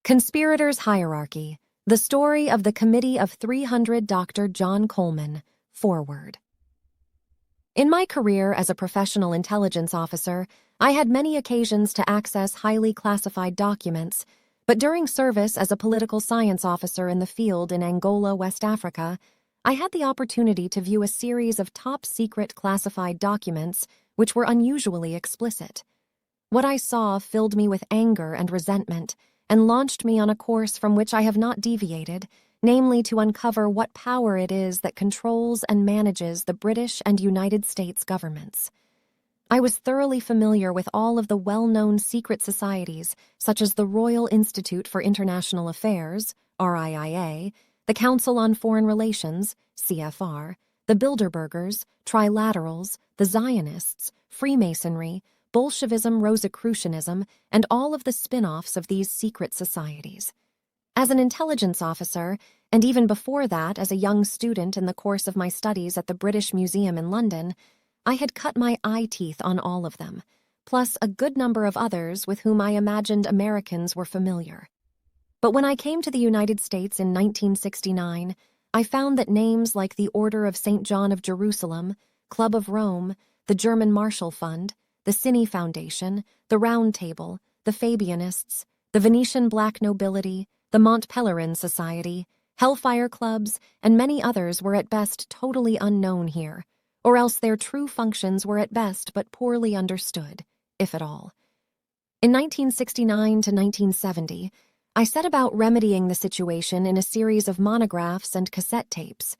Conspirators' Hierarchy, the story of the Committee of 300 Dr. John Coleman, forward. In my career as a professional intelligence officer, I had many occasions to access highly classified documents, but during service as a political science officer in the field in Angola, West Africa, I had the opportunity to view a series of top-secret classified documents which were unusually explicit. What I saw filled me with anger and resentment, and launched me on a course from which I have not deviated, namely to uncover what power it is that controls and manages the British and United States governments. I was thoroughly familiar with all of the well-known secret societies, such as the Royal Institute for International Affairs, RIIA, the Council on Foreign Relations, CFR, the Bilderbergers, Trilaterals, the Zionists, Freemasonry, Bolshevism, Rosicrucianism, and all of the spin-offs of these secret societies. As an intelligence officer, and even before that as a young student in the course of my studies at the British Museum in London, I had cut my eye teeth on all of them, plus a good number of others with whom I imagined Americans were familiar. But when I came to the United States in 1969, I found that names like the Order of St. John of Jerusalem, Club of Rome, the German Marshall Fund, the Cine Foundation, the Round Table, the Fabianists, the Venetian Black Nobility, the Mont Pelerin Society, Hellfire Clubs, and many others were at best totally unknown here, or else their true functions were at best but poorly understood, if at all. In 1969 to 1970, I set about remedying the situation in a series of monographs and cassette tapes.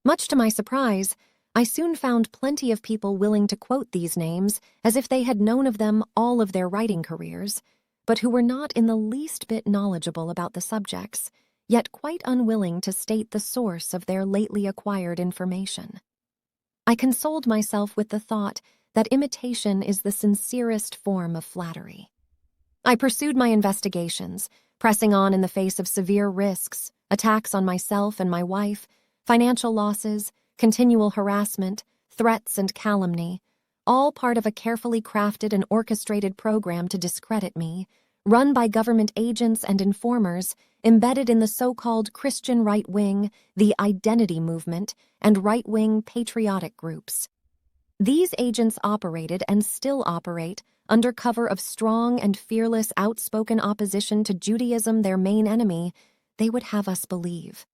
Much to my surprise, I soon found plenty of people willing to quote these names as if they had known of them all of their writing careers, but who were not in the least bit knowledgeable about the subjects, yet quite unwilling to state the source of their lately acquired information. I consoled myself with the thought that imitation is the sincerest form of flattery. I pursued my investigations, pressing on in the face of severe risks, attacks on myself and my wife, financial losses, continual harassment, threats, and calumny, all part of a carefully crafted and orchestrated program to discredit me, run by government agents and informers embedded in the so-called Christian right wing, the Identity Movement, and right-wing patriotic groups. These agents operated and still operate under cover of strong and fearless outspoken opposition to Judaism, their main enemy, they would have us believe.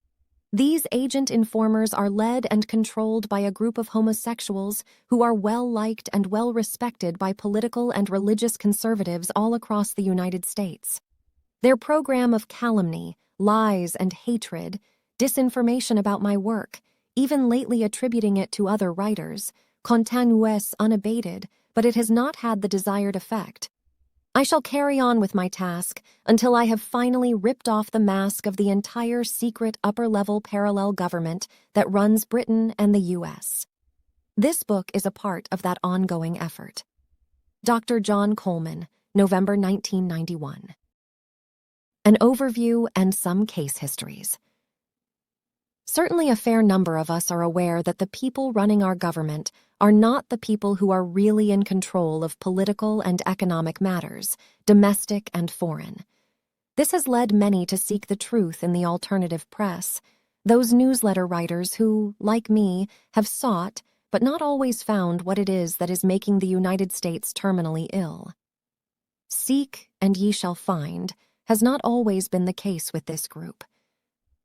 These agent informers are led and controlled by a group of homosexuals who are well-liked and well-respected by political and religious conservatives all across the United States. Their program of calumny, lies, and hatred, disinformation about my work, even lately attributing it to other writers, continues unabated, but it has not had the desired effect. I shall carry on with my task until I have finally ripped off the mask of the entire secret upper-level parallel government that runs Britain and the U.S. This book is a part of that ongoing effort. Dr. John Coleman, November 1991. An overview and some case histories. Certainly a fair number of us are aware that the people running our government are not the people who are really in control of political and economic matters, domestic and foreign. This has led many to seek the truth in the alternative press, those newsletter writers who, like me, have sought, but not always found what it is that is making the United States terminally ill. Seek and ye shall find has not always been the case with this group.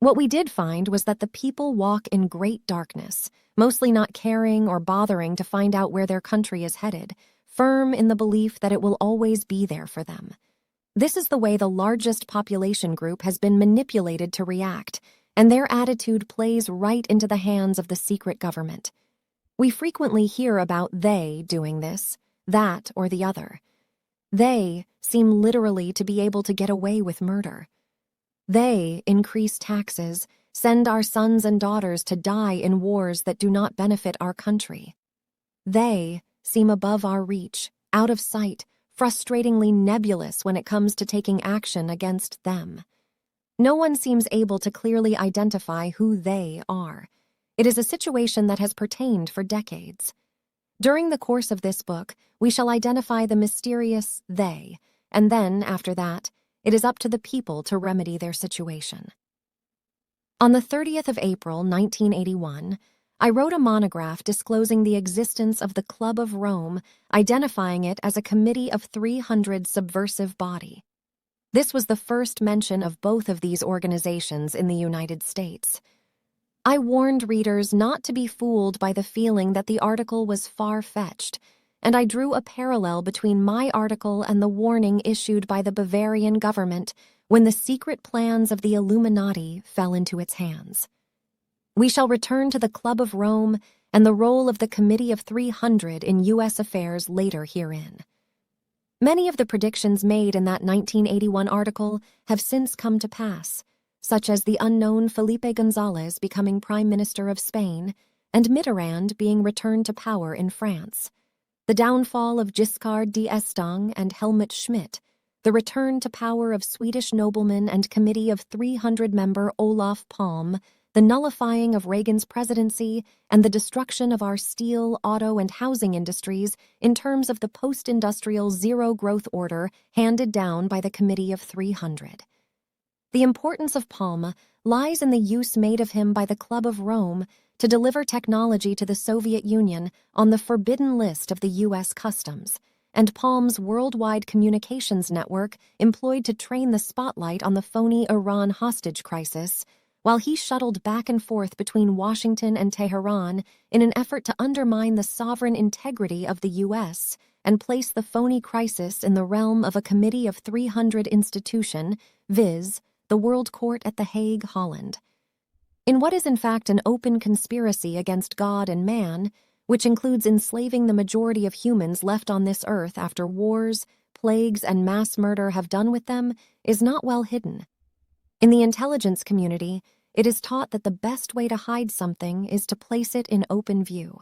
What we did find was that the people walk in great darkness, mostly not caring or bothering to find out where their country is headed, firm in the belief that it will always be there for them. This is the way the largest population group has been manipulated to react, and their attitude plays right into the hands of the secret government. We frequently hear about they doing this, that, or the other. They seem literally to be able to get away with murder. They increase taxes, send our sons and daughters to die in wars that do not benefit our country. They seem above our reach, out of sight, frustratingly nebulous when it comes to taking action against them. No one seems able to clearly identify who they are. It is a situation that has pertained for decades. During the course of this book, we shall identify the mysterious they, and then, after that, It is up to the people to remedy their situation. On the 30th of April, 1981, I wrote a monograph disclosing the existence of the Club of Rome, identifying it as a committee of 300 subversive body. This was the first mention of both of these organizations in the United States. I warned readers not to be fooled by the feeling that the article was far-fetched, and I drew a parallel between my article and the warning issued by the Bavarian government when the secret plans of the Illuminati fell into its hands. We shall return to the Club of Rome and the role of the Committee of 300 in U.S. affairs later herein. Many of the predictions made in that 1981 article have since come to pass, such as the unknown Felipe González becoming Prime Minister of Spain and Mitterrand being returned to power in France, the downfall of Giscard d'Estaing and Helmut Schmidt, the return to power of Swedish nobleman and Committee of 300 member Olof Palme, the nullifying of Reagan's presidency, and the destruction of our steel, auto, and housing industries in terms of the post-industrial zero-growth order handed down by the Committee of 300. The importance of Palme lies in the use made of him by the Club of Rome to deliver technology to the Soviet Union on the forbidden list of the U.S. Customs, and Palme's worldwide communications network employed to train the spotlight on the phony Iran hostage crisis, while he shuttled back and forth between Washington and Tehran in an effort to undermine the sovereign integrity of the U.S. and place the phony crisis in the realm of a Committee of 300 institution, viz., the World Court at The Hague, Holland. In what is in fact an open conspiracy against God and man, which includes enslaving the majority of humans left on this earth after wars, plagues, and mass murder have done with them, is not well hidden. In the intelligence community, it is taught that the best way to hide something is to place it in open view.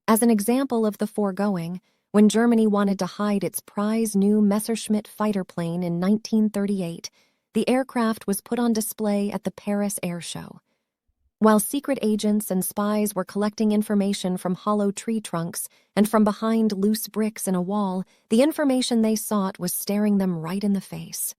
As an example of the foregoing, when Germany wanted to hide its prize new Messerschmitt fighter plane in 1938, the aircraft was put on display at the Paris Air Show. While secret agents and spies were collecting information from hollow tree trunks and from behind loose bricks in a wall, the information they sought was staring them right in the face.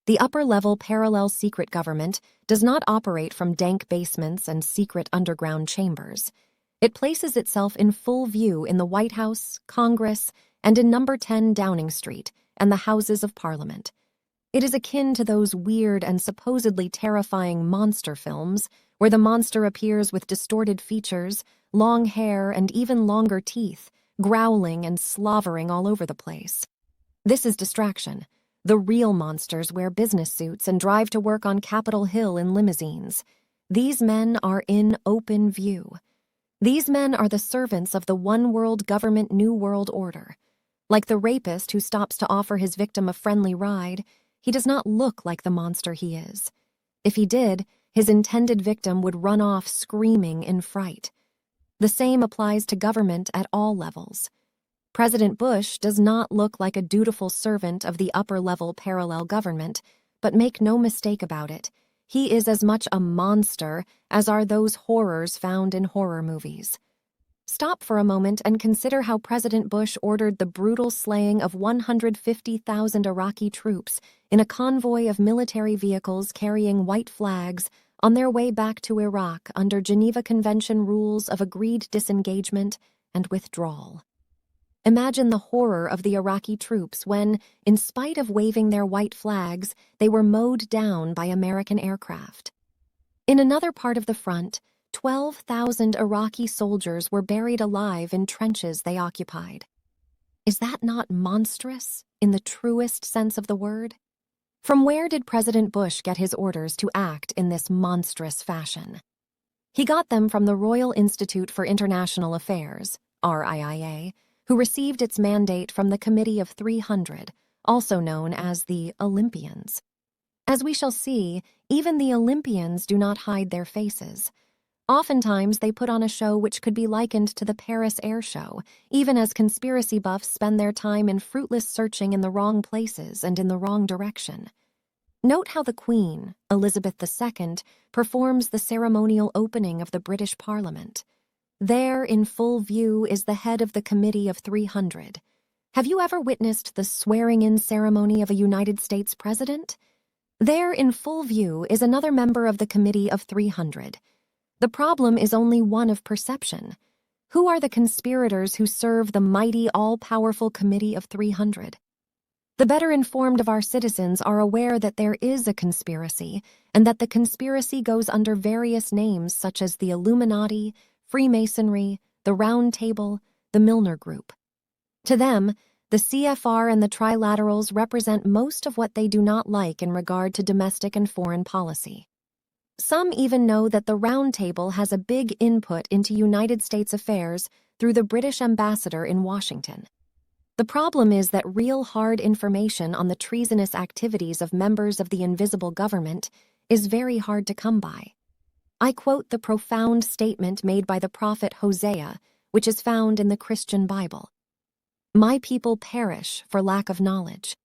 The upper-level parallel secret government does not operate from dank basements and secret underground chambers. It places itself in full view in the White House, Congress, and in number 10 Downing Street and the Houses of Parliament. It is akin to those weird and supposedly terrifying monster films where the monster appears with distorted features, long hair, and even longer teeth, growling and slavering all over the place. This is distraction. The real monsters wear business suits and drive to work on Capitol Hill in limousines. These men are in open view. These men are the servants of the one-world government New World Order. Like the rapist who stops to offer his victim a friendly ride, he does not look like the monster he is. If he did, his intended victim would run off screaming in fright. The same applies to government at all levels. President Bush does not look like a dutiful servant of the upper-level parallel government, but make no mistake about it, he is as much a monster as are those horrors found in horror movies. Stop for a moment and consider how President Bush ordered the brutal slaying of 150,000 Iraqi troops in a convoy of military vehicles carrying white flags on their way back to Iraq under Geneva Convention rules of agreed disengagement and withdrawal. Imagine the horror of the Iraqi troops when, in spite of waving their white flags, they were mowed down by American aircraft. In another part of the front, 12,000 Iraqi soldiers were buried alive in trenches they occupied. Is that not monstrous, in the truest sense of the word? From where did President Bush get his orders to act in this monstrous fashion? He got them from the Royal Institute for International Affairs, RIIA, who received its mandate from the Committee of 300, also known as the Olympians. As we shall see, even the Olympians do not hide their faces. Oftentimes, they put on a show which could be likened to the Paris Air Show, even as conspiracy buffs spend their time in fruitless searching in the wrong places and in the wrong direction. Note how the Queen, Elizabeth II, performs the ceremonial opening of the British Parliament. There, in full view, is the head of the Committee of 300. Have you ever witnessed the swearing-in ceremony of a United States president? There, in full view, is another member of the Committee of 300. The problem is only one of perception. Who are the conspirators who serve the mighty, all-powerful Committee of 300? The better informed of our citizens are aware that there is a conspiracy, and that the conspiracy goes under various names such as the Illuminati, Freemasonry, the Round Table, the Milner Group. To them, the CFR and the Trilaterals represent most of what they do not like in regard to domestic and foreign policy. Some even know that the Round Table has a big input into United States affairs through the British ambassador in Washington. The problem is that real hard information on the treasonous activities of members of the invisible government is very hard to come by. I quote the profound statement made by the prophet Hosea, which is found in the Christian Bible. "My people perish for lack of knowledge."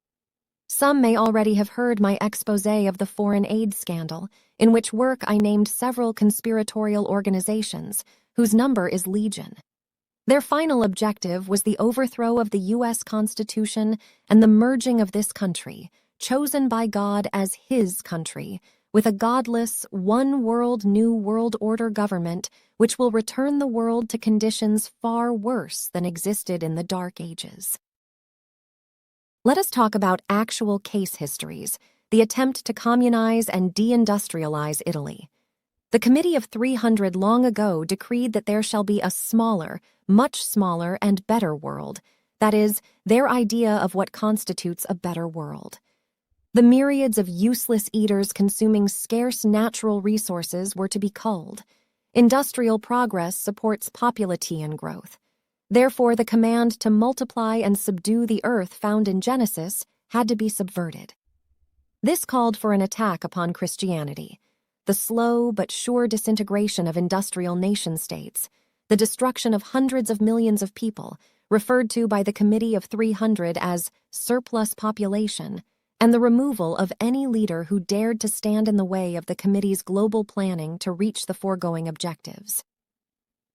Some may already have heard my exposé of the foreign aid scandal, in which work I named several conspiratorial organizations, whose number is legion. Their final objective was the overthrow of the U.S. Constitution and the merging of this country, chosen by God as His country, with a godless, one-world New World Order government which will return the world to conditions far worse than existed in the Dark Ages. Let us talk about actual case histories, the attempt to communize and deindustrialize Italy. The Committee of 300 long ago decreed that there shall be a smaller, much smaller, and better world, that is, their idea of what constitutes a better world. The myriads of useless eaters consuming scarce natural resources were to be culled. Industrial progress supports population growth. Therefore, the command to multiply and subdue the earth found in Genesis had to be subverted. This called for an attack upon Christianity, the slow but sure disintegration of industrial nation-states, the destruction of hundreds of millions of people, referred to by the Committee of 300 as surplus population, and the removal of any leader who dared to stand in the way of the committee's global planning to reach the foregoing objectives.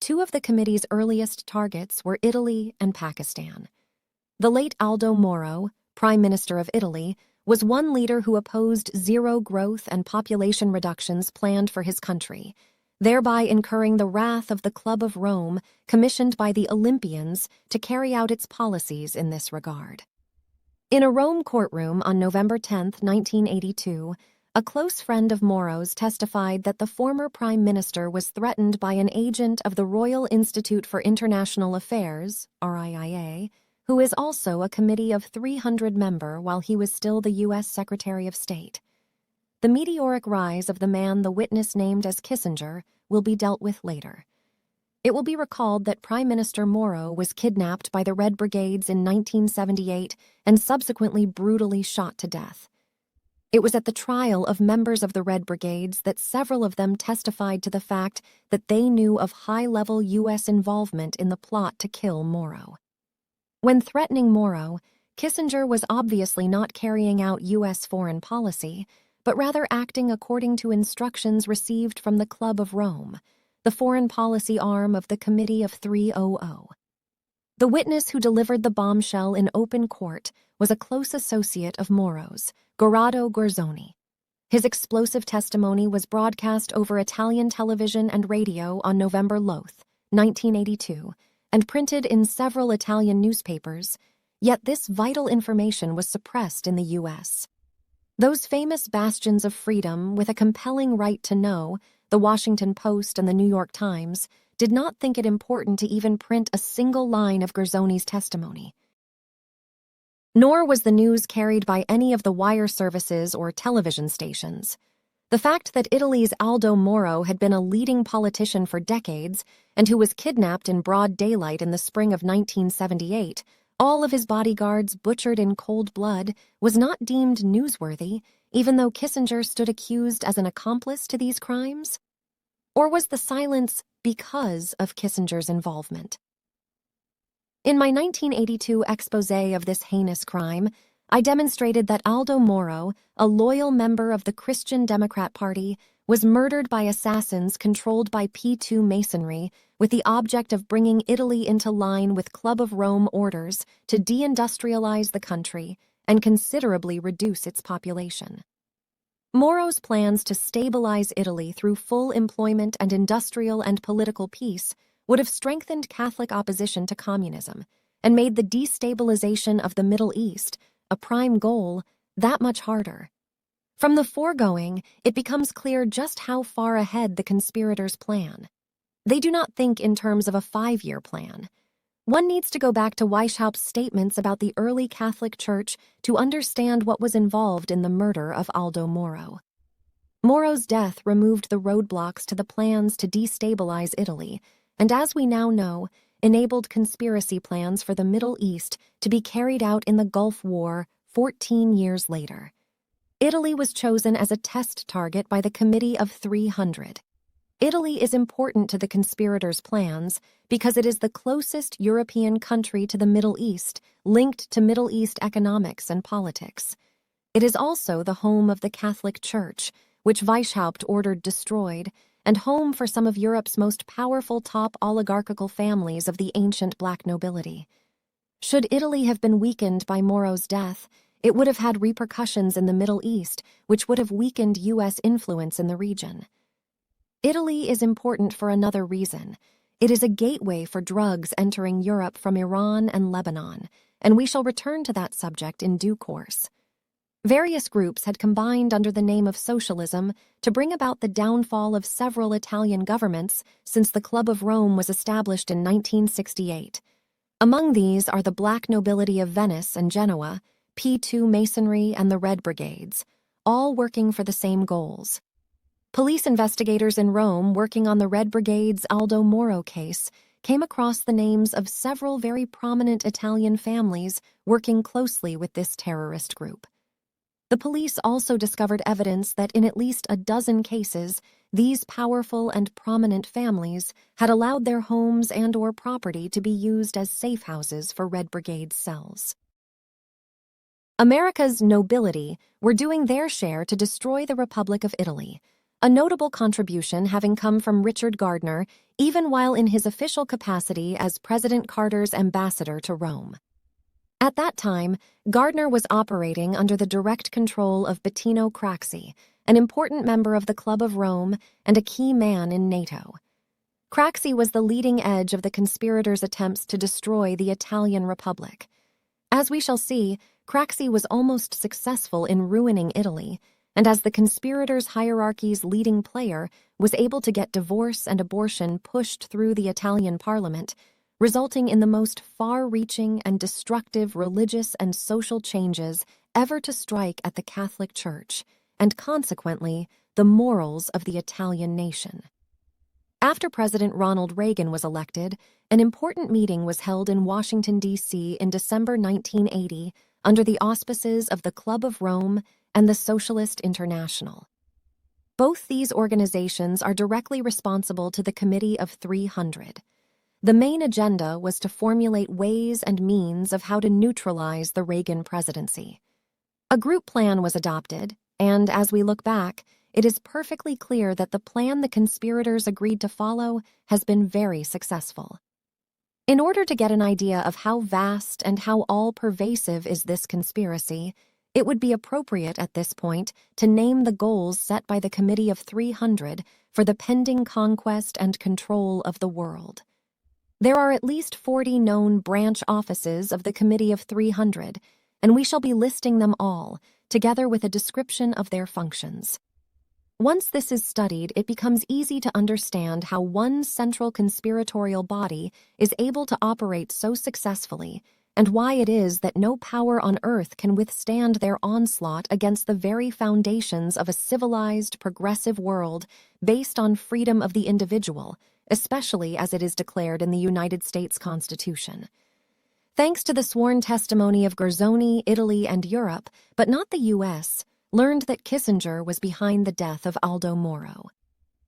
Two of the committee's earliest targets were Italy and Pakistan. The late Aldo Moro, Prime Minister of Italy, was one leader who opposed zero growth and population reductions planned for his country, thereby incurring the wrath of the Club of Rome, commissioned by the Olympians to carry out its policies in this regard. In a Rome courtroom on November 10, 1982, a close friend of Moro's testified that the former prime minister was threatened by an agent of the Royal Institute for International Affairs, RIIA, who is also a Committee of 300 member while he was still the U.S. Secretary of State. The meteoric rise of the man the witness named as Kissinger will be dealt with later. It will be recalled that Prime Minister Moro was kidnapped by the Red Brigades in 1978 and subsequently brutally shot to death. It was at the trial of members of the Red Brigades that several of them testified to the fact that they knew of high-level U.S. involvement in the plot to kill Moro. When threatening Moro, Kissinger was obviously not carrying out U.S. foreign policy, but rather acting according to instructions received from the Club of Rome, the foreign policy arm of the Committee of 300. The witness who delivered the bombshell in open court was a close associate of Moro's, Corrado Guerzoni. His explosive testimony was broadcast over Italian television and radio on November 1982, and printed in several Italian newspapers, yet this vital information was suppressed in the U.S. Those famous bastions of freedom with a compelling right to know, the Washington Post and the New York Times, did not think it important to even print a single line of Guerzoni's testimony. Nor was the news carried by any of the wire services or television stations. The fact that Italy's Aldo Moro had been a leading politician for decades and who was kidnapped in broad daylight in the spring of 1978, all of his bodyguards butchered in cold blood, was not deemed newsworthy, even though Kissinger stood accused as an accomplice to these crimes? Or was the silence because of Kissinger's involvement? In my 1982 exposé of this heinous crime, I demonstrated that Aldo Moro, a loyal member of the Christian Democrat Party, was murdered by assassins controlled by P2 Masonry with the object of bringing Italy into line with Club of Rome orders to deindustrialize the country and considerably reduce its population. Moro's plans to stabilize Italy through full employment and industrial and political peace would have strengthened Catholic opposition to communism and made the destabilization of the Middle East, a prime goal, that much harder. From the foregoing, it becomes clear just how far ahead the conspirators plan. They do not think in terms of a 5-year plan. One needs to go back to Weishaupt's statements about the early Catholic Church to understand what was involved in the murder of Aldo Moro. Moro's death removed the roadblocks to the plans to destabilize Italy, and as we now know, enabled conspiracy plans for the Middle East to be carried out in the Gulf War 14 years later. Italy was chosen as a test target by the Committee of 300. Italy is important to the conspirators' plans because it is the closest European country to the Middle East, linked to Middle East economics and politics. It is also the home of the Catholic Church, which Weishaupt ordered destroyed, and home for some of Europe's most powerful top oligarchical families of the ancient black nobility. Should Italy have been weakened by Moro's death, it would have had repercussions in the Middle East, which would have weakened U.S. influence in the region. Italy is important for another reason. It is a gateway for drugs entering Europe from Iran and Lebanon, and we shall return to that subject in due course. Various groups had combined under the name of socialism to bring about the downfall of several Italian governments since the Club of Rome was established in 1968. Among these are the black nobility of Venice and Genoa, P2 Masonry, and the Red Brigades, all working for the same goals. Police investigators in Rome working on the Red Brigade's Aldo Moro case came across the names of several very prominent Italian families working closely with this terrorist group. The police also discovered evidence that in at least a dozen cases, these powerful and prominent families had allowed their homes and/or property to be used as safe houses for Red Brigade cells. America's nobility were doing their share to destroy the Republic of Italy, a notable contribution having come from Richard Gardner, even while in his official capacity as President Carter's ambassador to Rome. At that time, Gardner was operating under the direct control of Bettino Craxi, an important member of the Club of Rome and a key man in NATO. Craxi was the leading edge of the conspirators' attempts to destroy the Italian Republic. As we shall see, Craxi was almost successful in ruining Italy, and as the conspirators' hierarchy's leading player, was able to get divorce and abortion pushed through the Italian parliament, resulting in the most far-reaching and destructive religious and social changes ever to strike at the Catholic Church, and consequently, the morals of the Italian nation. After President Ronald Reagan was elected, an important meeting was held in Washington, D.C. in December 1980 under the auspices of the Club of Rome and the Socialist International. Both these organizations are directly responsible to the Committee of 300. The main agenda was to formulate ways and means of how to neutralize the Reagan presidency. A group plan was adopted, and as we look back, it is perfectly clear that the plan the conspirators agreed to follow has been very successful. In order to get an idea of how vast and how all-pervasive is this conspiracy, it would be appropriate at this point to name the goals set by the Committee of 300 for the pending conquest and control of the world. There are at least 40 known branch offices of the Committee of 300, and we shall be listing them all, together with a description of their functions. Once this is studied, it becomes easy to understand how one central conspiratorial body is able to operate so successfully, and why it is that no power on earth can withstand their onslaught against the very foundations of a civilized, progressive world based on freedom of the individual, especially as it is declared in the United States Constitution. Thanks to the sworn testimony of Guerzoni, Italy, and Europe, but not the U.S., learned that Kissinger was behind the death of Aldo Moro.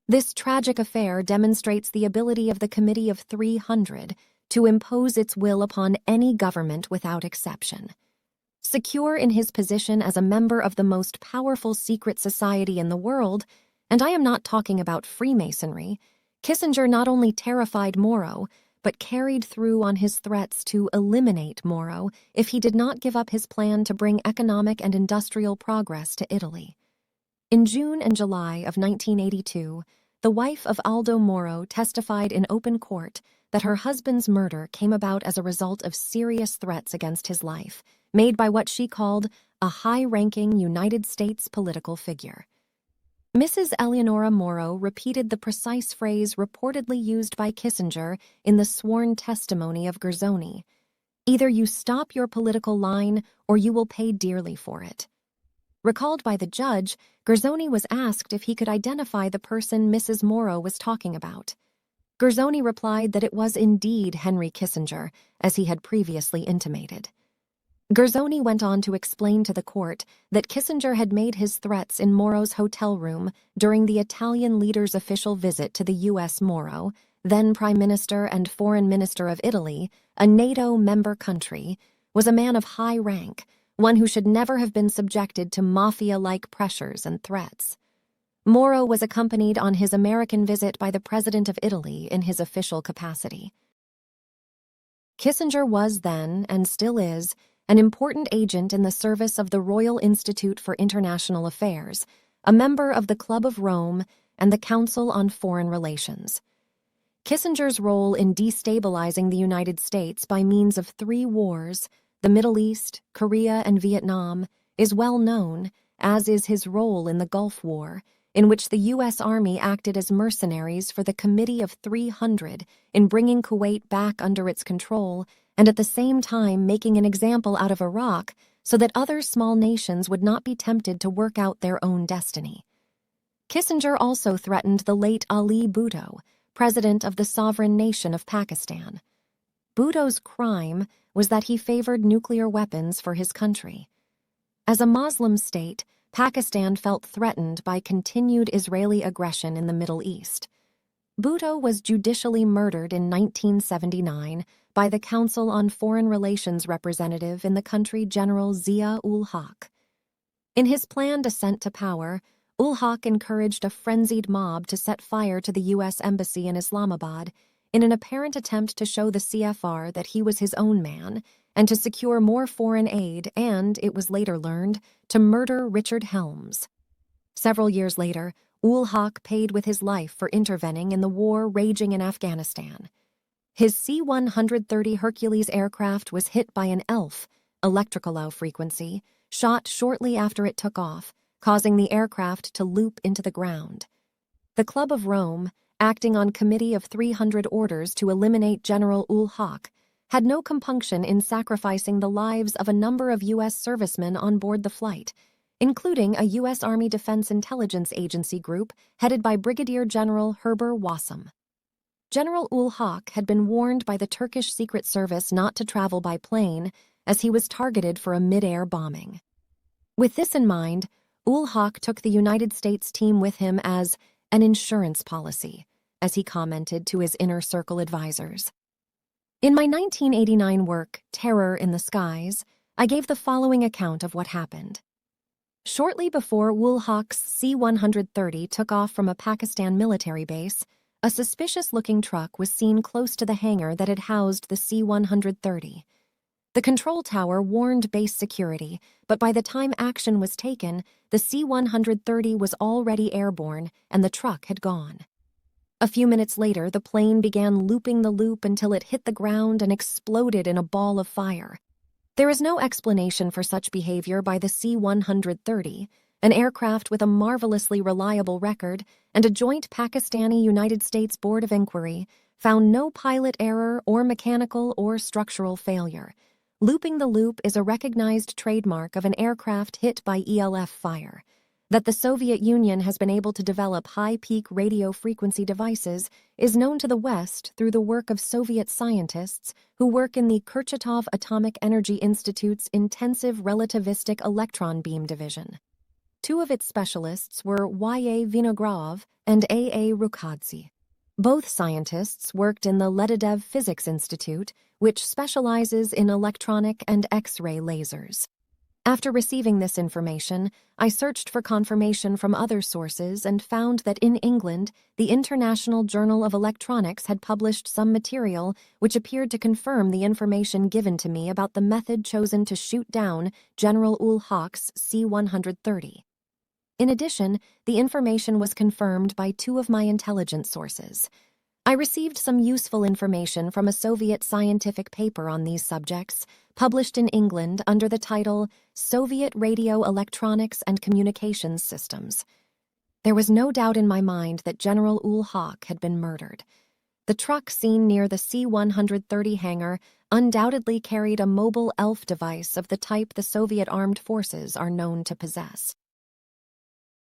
This tragic affair demonstrates the ability of the Committee of 300 to impose its will upon any government without exception. Secure in his position as a member of the most powerful secret society in the world, And I am not talking about Freemasonry. Kissinger not only terrified Moro, but carried through on his threats to eliminate Moro if he did not give up his plan to bring economic and industrial progress to Italy. In June and July of 1982, the wife of Aldo Moro testified in open court that her husband's murder came about as a result of serious threats against his life, made by what she called a high-ranking United States political figure. Mrs. Eleonora Moro repeated the precise phrase reportedly used by Kissinger in the sworn testimony of Guerzoni: "Either you stop your political line or you will pay dearly for it." Recalled by the judge, Guerzoni was asked if he could identify the person Mrs. Moro was talking about. Guerzoni replied that it was indeed Henry Kissinger, as he had previously intimated. Guerzoni went on to explain to the court that Kissinger had made his threats in Moro's hotel room during the Italian leader's official visit to the U.S. Moro, then Prime Minister and Foreign Minister of Italy, a NATO member country, was a man of high rank, one who should never have been subjected to mafia-like pressures and threats. Moro was accompanied on his American visit by the President of Italy in his official capacity. Kissinger was then, and still is, an important agent in the service of the Royal Institute for International Affairs, a member of the Club of Rome and the Council on Foreign Relations. Kissinger's role in destabilizing the United States by means of 3 wars, the Middle East, Korea, and Vietnam, is well known, as is his role in the Gulf War, in which the U.S. Army acted as mercenaries for the Committee of 300 in bringing Kuwait back under its control and at the same time making an example out of Iraq so that other small nations would not be tempted to work out their own destiny. Kissinger also threatened the late Ali Bhutto, president of the sovereign nation of Pakistan. Bhutto's crime was that he favored nuclear weapons for his country. As a Muslim state, Pakistan felt threatened by continued Israeli aggression in the Middle East. Buto was judicially murdered in 1979 by the Council on Foreign Relations representative in the country, General Zia-ul-Haq. In his planned ascent to power, ul-Haq encouraged a frenzied mob to set fire to the U.S. Embassy in Islamabad in an apparent attempt to show the CFR that he was his own man and to secure more foreign aid and, it was later learned, to murder Richard Helms. Several years later, ul-Haq paid with his life for intervening in the war raging in Afghanistan. His C-130 Hercules aircraft was hit by an ELF, electrical low frequency, shot shortly after it took off, causing the aircraft to loop into the ground. The Club of Rome, acting on Committee of 300 orders to eliminate General ul-Haq, had no compunction in sacrificing the lives of a number of U.S. servicemen on board the flight, including a U.S. Army Defense Intelligence Agency group headed by Brigadier General Heber Wassam. General ul-Haq had been warned by the Turkish Secret Service not to travel by plane, as he was targeted for a mid-air bombing. With this in mind, ul-Haq took the United States team with him as an insurance policy, as he commented to his inner circle advisors. In my 1989 work, Terror in the Skies, I gave the following account of what happened. Shortly before ul-Haq's C-130 took off from a Pakistan military base, a suspicious-looking truck was seen close to the hangar that had housed the C-130. The control tower warned base security, but by the time action was taken, the C-130 was already airborne and the truck had gone. A few minutes later, the plane began looping the loop until it hit the ground and exploded in a ball of fire. There is no explanation for such behavior by the C-130, an aircraft with a marvelously reliable record, and a joint Pakistani-United States Board of Inquiry found no pilot error or mechanical or structural failure. Looping the loop is a recognized trademark of an aircraft hit by ELF fire. That the Soviet Union has been able to develop high-peak radio frequency devices is known to the West through the work of Soviet scientists who work in the Kurchatov Atomic Energy Institute's Intensive Relativistic Electron Beam Division. 2 of its specialists were Y.A. Vinogradov and A.A. Rukhadze. Both scientists worked in the Lebedev Physics Institute, which specializes in electronic and X-ray lasers. After receiving this information, I searched for confirmation from other sources and found that in England, the International Journal of Electronics had published some material which appeared to confirm the information given to me about the method chosen to shoot down General ul Haq's C-130. In addition, the information was confirmed by two of my intelligence sources. I received some useful information from a Soviet scientific paper on these subjects, published in England under the title Soviet Radio Electronics and Communications Systems. There was no doubt in my mind that General ul Haq had been murdered. The truck seen near the C-130 hangar undoubtedly carried a mobile ELF device of the type the Soviet armed forces are known to possess.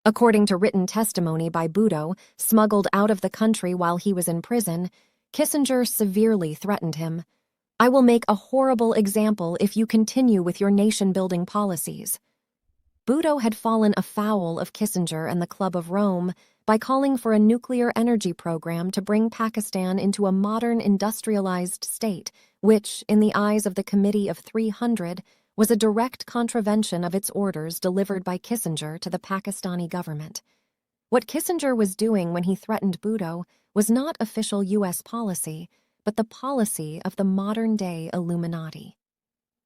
According to written testimony by Buto, smuggled out of the country while he was in prison, Kissinger severely threatened him. "I will make a horrible example if you continue with your nation-building policies." Buto had fallen afoul of Kissinger and the Club of Rome by calling for a nuclear energy program to bring Pakistan into a modern industrialized state, which, in the eyes of the Committee of 300, was a direct contravention of its orders delivered by Kissinger to the Pakistani government. What Kissinger was doing when he threatened Buto was not official U.S. policy, but the policy of the modern-day Illuminati.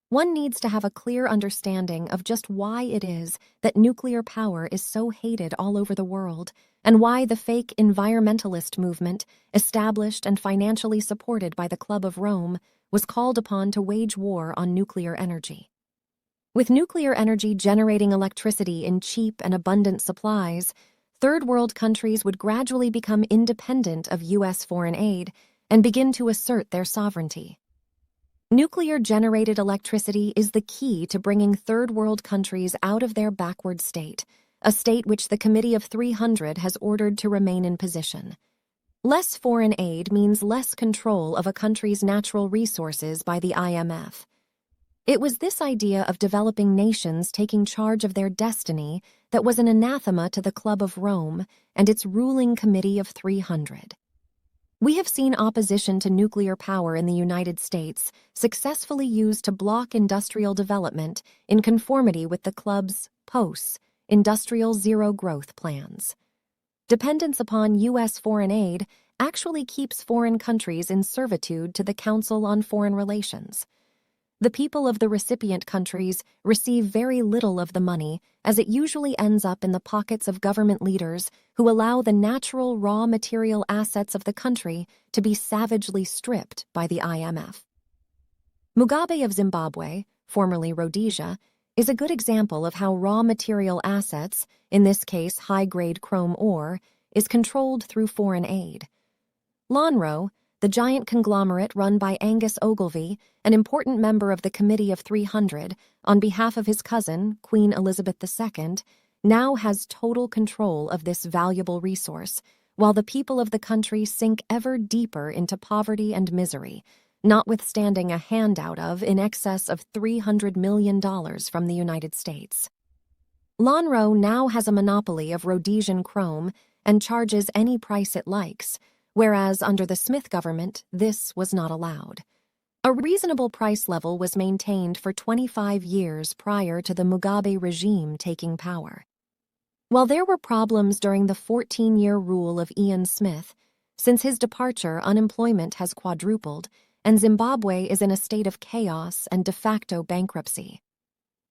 One needs to have a clear understanding of just why it is that nuclear power is so hated all over the world, and why the fake environmentalist movement, established and financially supported by the Club of Rome, was called upon to wage war on nuclear energy. With nuclear energy generating electricity in cheap and abundant supplies, third world countries would gradually become independent of U.S. foreign aid and begin to assert their sovereignty. Nuclear-generated electricity is the key to bringing third world countries out of their backward state, a state which the Committee of 300 has ordered to remain in position. Less foreign aid means less control of a country's natural resources by the IMF. It was this idea of developing nations taking charge of their destiny that was an anathema to the Club of Rome and its ruling Committee of 300. We have seen opposition to nuclear power in the United States successfully used to block industrial development in conformity with the Club's POS, Industrial Zero Growth plans. Dependence upon U.S. foreign aid actually keeps foreign countries in servitude to the Council on Foreign Relations. The people of the recipient countries receive very little of the money, as it usually ends up in the pockets of government leaders who allow the natural raw material assets of the country to be savagely stripped by the IMF. Mugabe of Zimbabwe, formerly Rhodesia, is a good example of how raw material assets, in this case high-grade chrome ore, is controlled through foreign aid. Lonro, the giant conglomerate run by Angus Ogilvy, an important member of the Committee of 300, on behalf of his cousin, Queen Elizabeth II, now has total control of this valuable resource, while the people of the country sink ever deeper into poverty and misery, notwithstanding a handout of in excess of $300 million from the United States. Lonro now has a monopoly of Rhodesian chrome and charges any price it likes, whereas under the Smith government, this was not allowed. A reasonable price level was maintained for 25 years prior to the Mugabe regime taking power. While there were problems during the 14-year rule of Ian Smith, since his departure, unemployment has quadrupled, and Zimbabwe is in a state of chaos and de facto bankruptcy.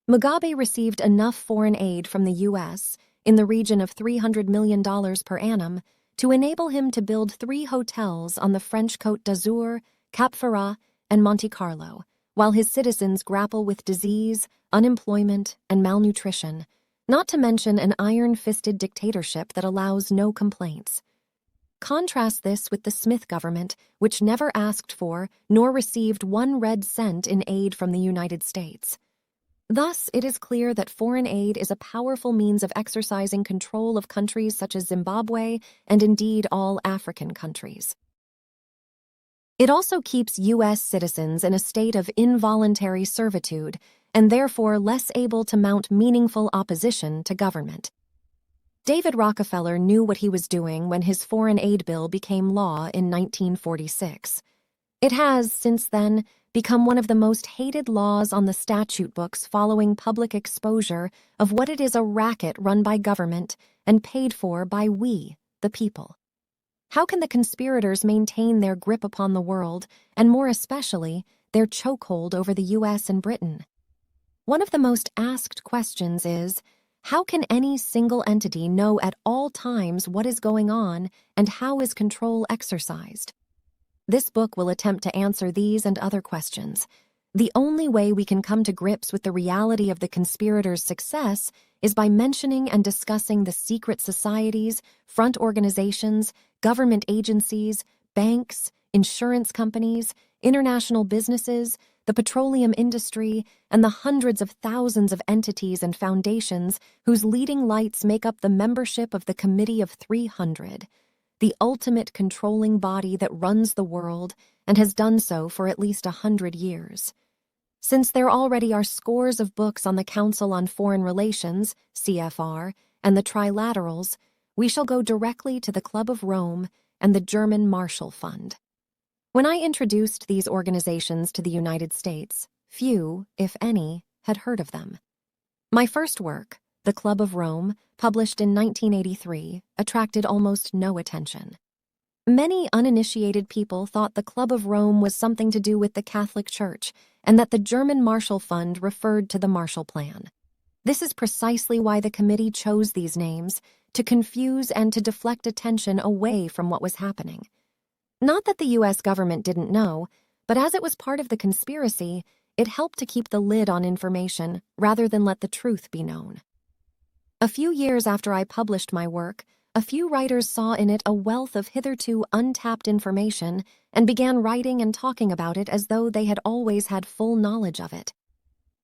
Mugabe received enough foreign aid from the U.S., in the region of $300 million per annum, to enable him to build 3 hotels on the French Côte d'Azur, Cap Ferrat, and Monte Carlo, while his citizens grapple with disease, unemployment, and malnutrition, not to mention an iron-fisted dictatorship that allows no complaints. Contrast this with the Smith government, which never asked for nor received 1 red cent in aid from the United States. Thus, it is clear that foreign aid is a powerful means of exercising control of countries such as Zimbabwe and indeed all African countries. It also keeps U.S. citizens in a state of involuntary servitude and therefore less able to mount meaningful opposition to government. David Rockefeller knew what he was doing when his foreign aid bill became law in 1946. It has, since then, become one of the most hated laws on the statute books following public exposure of what it is: a racket run by government and paid for by we, the people. How can the conspirators maintain their grip upon the world, and more especially, their chokehold over the U.S. and Britain? One of the most asked questions is, how can any single entity know at all times what is going on and how is control exercised? This book will attempt to answer these and other questions. The only way we can come to grips with the reality of the conspirators' success is by mentioning and discussing the secret societies, front organizations, government agencies, banks, insurance companies, international businesses, the petroleum industry, and the hundreds of thousands of entities and foundations whose leading lights make up the membership of the Committee of 300, the ultimate controlling body that runs the world and has done so for at least 100 years. Since there already are scores of books on the Council on Foreign Relations, CFR, and the Trilaterals, we shall go directly to the Club of Rome and the German Marshall Fund. When I introduced these organizations to the United States, few, if any, had heard of them. My first work, The Club of Rome, published in 1983, attracted almost no attention. Many uninitiated people thought the Club of Rome was something to do with the Catholic Church, and that the German Marshall Fund referred to the Marshall Plan. This is precisely why the committee chose these names, to confuse and to deflect attention away from what was happening. Not that the U.S. government didn't know, but as it was part of the conspiracy, it helped to keep the lid on information rather than let the truth be known. A few years after I published my work, a few writers saw in it a wealth of hitherto untapped information and began writing and talking about it as though they had always had full knowledge of it.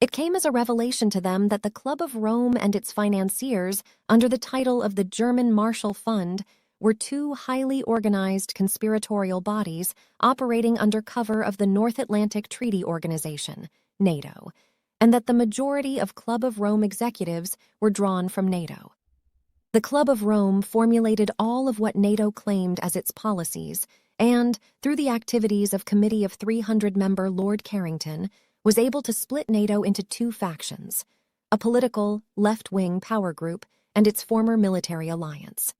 It came as a revelation to them that the Club of Rome and its financiers, under the title of the German Marshall Fund, were two highly organized conspiratorial bodies operating under cover of the North Atlantic Treaty Organization, NATO, and that the majority of Club of Rome executives were drawn from NATO. The Club of Rome formulated all of what NATO claimed as its policies and, through the activities of Committee of 300 member Lord Carrington, was able to split NATO into two factions, a political, left-wing power group and its former military alliance.